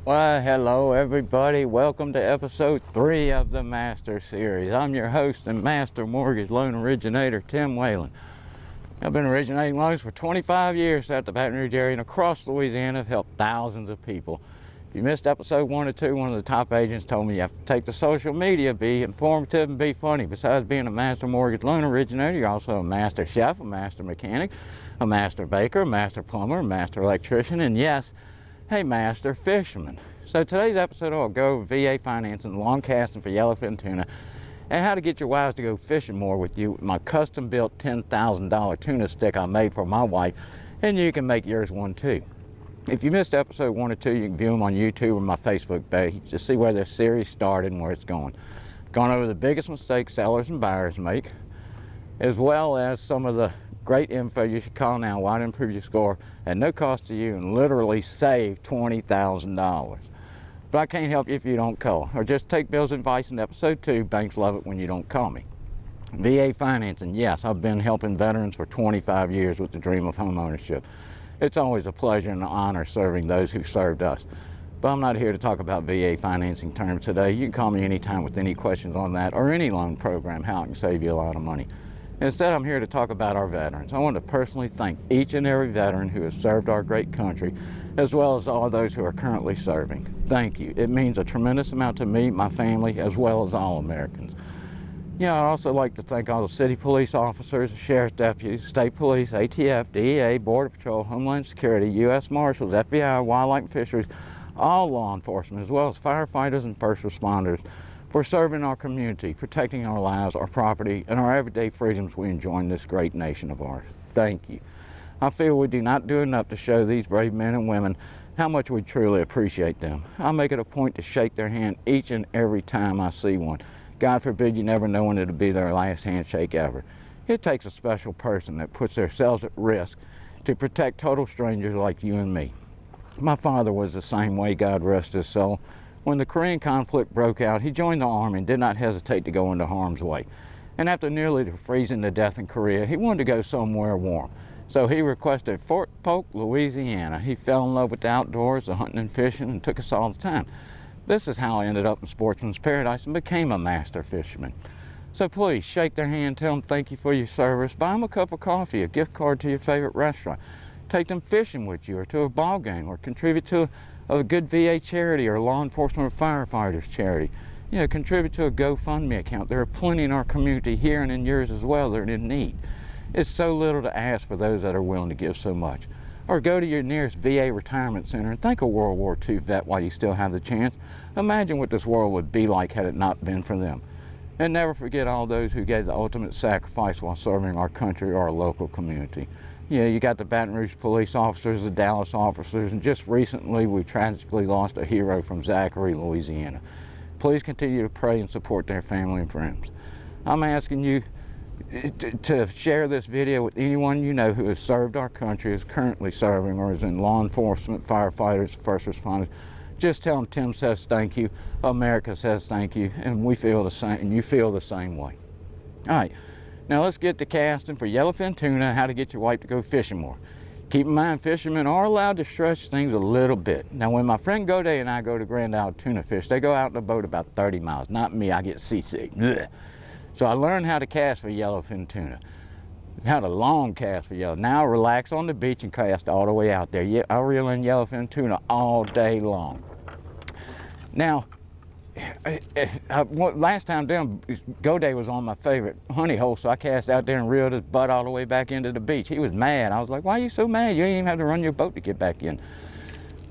Well, hello everybody. Welcome to episode 3 of the Master Series. I'm your host and Master Mortgage Loan Originator, Tim Whalen. I've been originating loans for 25 years throughout the Baton Rouge area and across Louisiana. I've helped thousands of people. If you missed episode 1 or 2, one of the top agents told me you have to take to social media, be informative and be funny. Besides being a Master Mortgage Loan Originator, you're also a Master Chef, a Master Mechanic, a Master Baker, a Master Plumber, a Master Electrician, and yes, hey, Master Fisherman. So today's episode I'll go over VA financing, long casting for yellowfin tuna, and how to get your wives to go fishing more with you with my custom built $10,000 tuna stick I made for my wife, and you can make yours one too. If you missed episode 1 or 2, you can view them on YouTube or my Facebook page to see where this series started and where it's going. Gone over the biggest mistakes sellers and buyers make, as well as some of the great info you should call now, why to improve your score at no cost to you and literally save $20,000. But I can't help you if you don't call, or just take Bill's advice in episode 2, banks love it when you don't call me. VA financing, yes, I've been helping veterans for 25 years with the dream of home ownership. It's always a pleasure and an honor serving those who served us. But I'm not here to talk about VA financing terms today. You can call me anytime with any questions on that or any loan program, how I can save you a lot of money. Instead, I'm here to talk about our veterans. I want to personally thank each and every veteran who has served our great country, as well as all those who are currently serving. Thank you. It means a tremendous amount to me, my family, as well as all Americans. I'd also like to thank all the city police officers, sheriff's deputies, state police, ATF, DEA, Border Patrol, Homeland Security, U.S. Marshals, FBI, Wildlife and Fisheries, all law enforcement, as well as firefighters and first responders, for serving our community, protecting our lives, our property, and our everyday freedoms we enjoy in this great nation of ours. Thank you. I feel we do not do enough to show these brave men and women how much we truly appreciate them. I make it a point to shake their hand each and every time I see one. God forbid you never know when it'll be their last handshake ever. It takes a special person that puts themselves at risk to protect total strangers like you and me. My father was the same way, God rest his soul. When the Korean conflict broke out, he joined the Army and did not hesitate to go into harm's way. And after nearly freezing to death in Korea, he wanted to go somewhere warm. So he requested Fort Polk, Louisiana. He fell in love with the outdoors, the hunting and fishing, and took us all the time. This is how I ended up in Sportsman's Paradise and became a master fisherman. So please shake their hand, tell them thank you for your service, buy them a cup of coffee, a gift card to your favorite restaurant, take them fishing with you or to a ball game, or contribute to a good VA charity or law enforcement or firefighters charity. Contribute to a GoFundMe account. There are plenty in our community here and in yours as well that are in need. It's so little to ask for those that are willing to give so much. Or go to your nearest VA retirement center and thank a World War II vet while you still have the chance. Imagine what this world would be like had it not been for them. And never forget all those who gave the ultimate sacrifice while serving our country or our local community. You got the Baton Rouge police officers, the Dallas officers, and just recently we tragically lost a hero from Zachary, Louisiana. Please continue to pray and support their family and friends. I'm asking you to share this video with anyone you know who has served our country, is currently serving, or is in law enforcement, firefighters, first responders. Just tell them Tim says thank you, America says thank you, and we feel the same, and you feel the same way. All right. Now let's get to casting for yellowfin tuna, how to get your wife to go fishing more. Keep in mind, fishermen are allowed to stretch things a little bit. Now when my friend Goday and I go to Grand Isle tuna fish, they go out in a boat about 30 miles. Not me, I get seasick. Blech. So I learned how to cast for yellowfin tuna, how to long cast for yellow. Now I relax on the beach and cast all the way out there. Yeah, I reel in yellowfin tuna all day long. Now, last time down, Goday was on my favorite honey hole, so I cast out there and reeled his butt all the way back into the beach. He was mad. I was like, why are you so mad? You ain't even have to run your boat to get back in.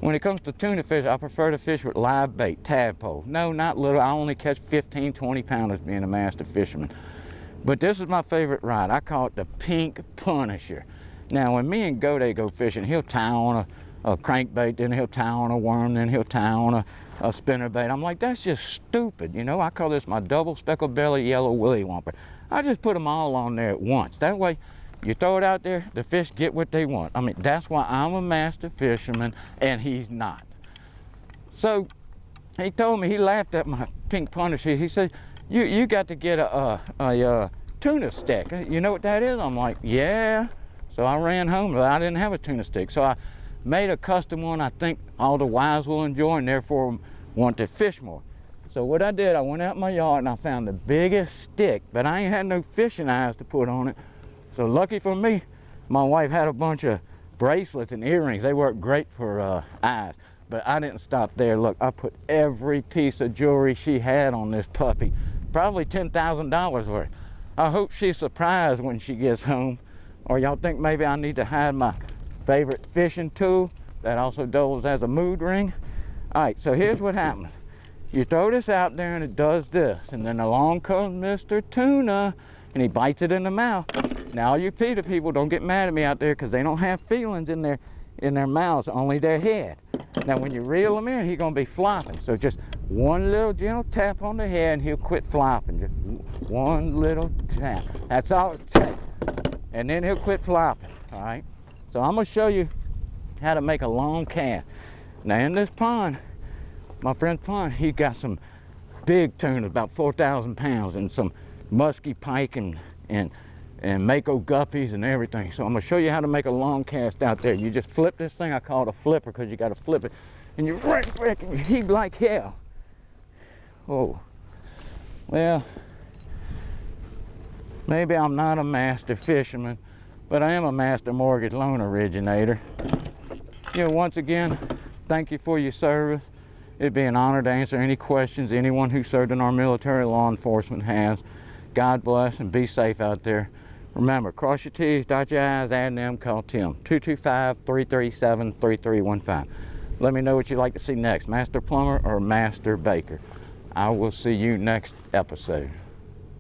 When it comes to tuna fish, I prefer to fish with live bait, tadpole. No, not little. I only catch 15, 20 pounders being a master fisherman. But this is my favorite rod. I call it the Pink Punisher. Now, when me and Goday go fishing, he'll tie on a crankbait, then he'll tie on a worm, then he'll tie on a spinnerbait. I'm like, that's just stupid. I call this my double speckled belly yellow willy whomper. I just put them all on there at once. That way, you throw it out there, the fish get what they want. I mean, that's why I'm a master fisherman and he's not. So he told me, he laughed at my Pink Punisher. He said, you got to get a tuna stick. You know what that is? I'm like, yeah. So I ran home, but I didn't have a tuna stick. So made a custom one I think all the wives will enjoy and therefore want to fish more. So what I did, I went out in my yard and I found the biggest stick, but I ain't had no fishing eyes to put on it. So lucky for me, my wife had a bunch of bracelets and earrings. They work great for eyes. But I didn't stop there. Look, I put every piece of jewelry she had on this puppy. Probably $10,000 worth. I hope she's surprised when she gets home. Or y'all think maybe I need to hide my favorite fishing tool that also doubles as a mood ring? All right, so here's what happens. You throw this out there and it does this. And then along comes Mr. Tuna and he bites it in the mouth. Now you PETA people, don't get mad at me out there because they don't have feelings in their mouths, only their head. Now when you reel him in, he's gonna be flopping. So just one little gentle tap on the head and he'll quit flopping. Just one little tap. That's all it takes. And then he'll quit flopping, all right? So I'm gonna show you how to make a long cast. Now in this pond, my friend's pond, he got some big tuna, about 4,000 pounds, and some musky pike and mako guppies and everything. So I'm gonna show you how to make a long cast out there. You just flip this thing, I call it a flipper because you gotta flip it. And you right and you heave like hell. Oh, well, maybe I'm not a master fisherman, but I am a master mortgage loan originator. You know, once again, thank you for your service. It'd be an honor to answer any questions anyone who served in our military law enforcement has. God bless and be safe out there. Remember, cross your T's, dot your I's, add them, call Tim. 225-337-3315. Let me know what you'd like to see next, Master Plumber or Master Baker. I will see you next episode.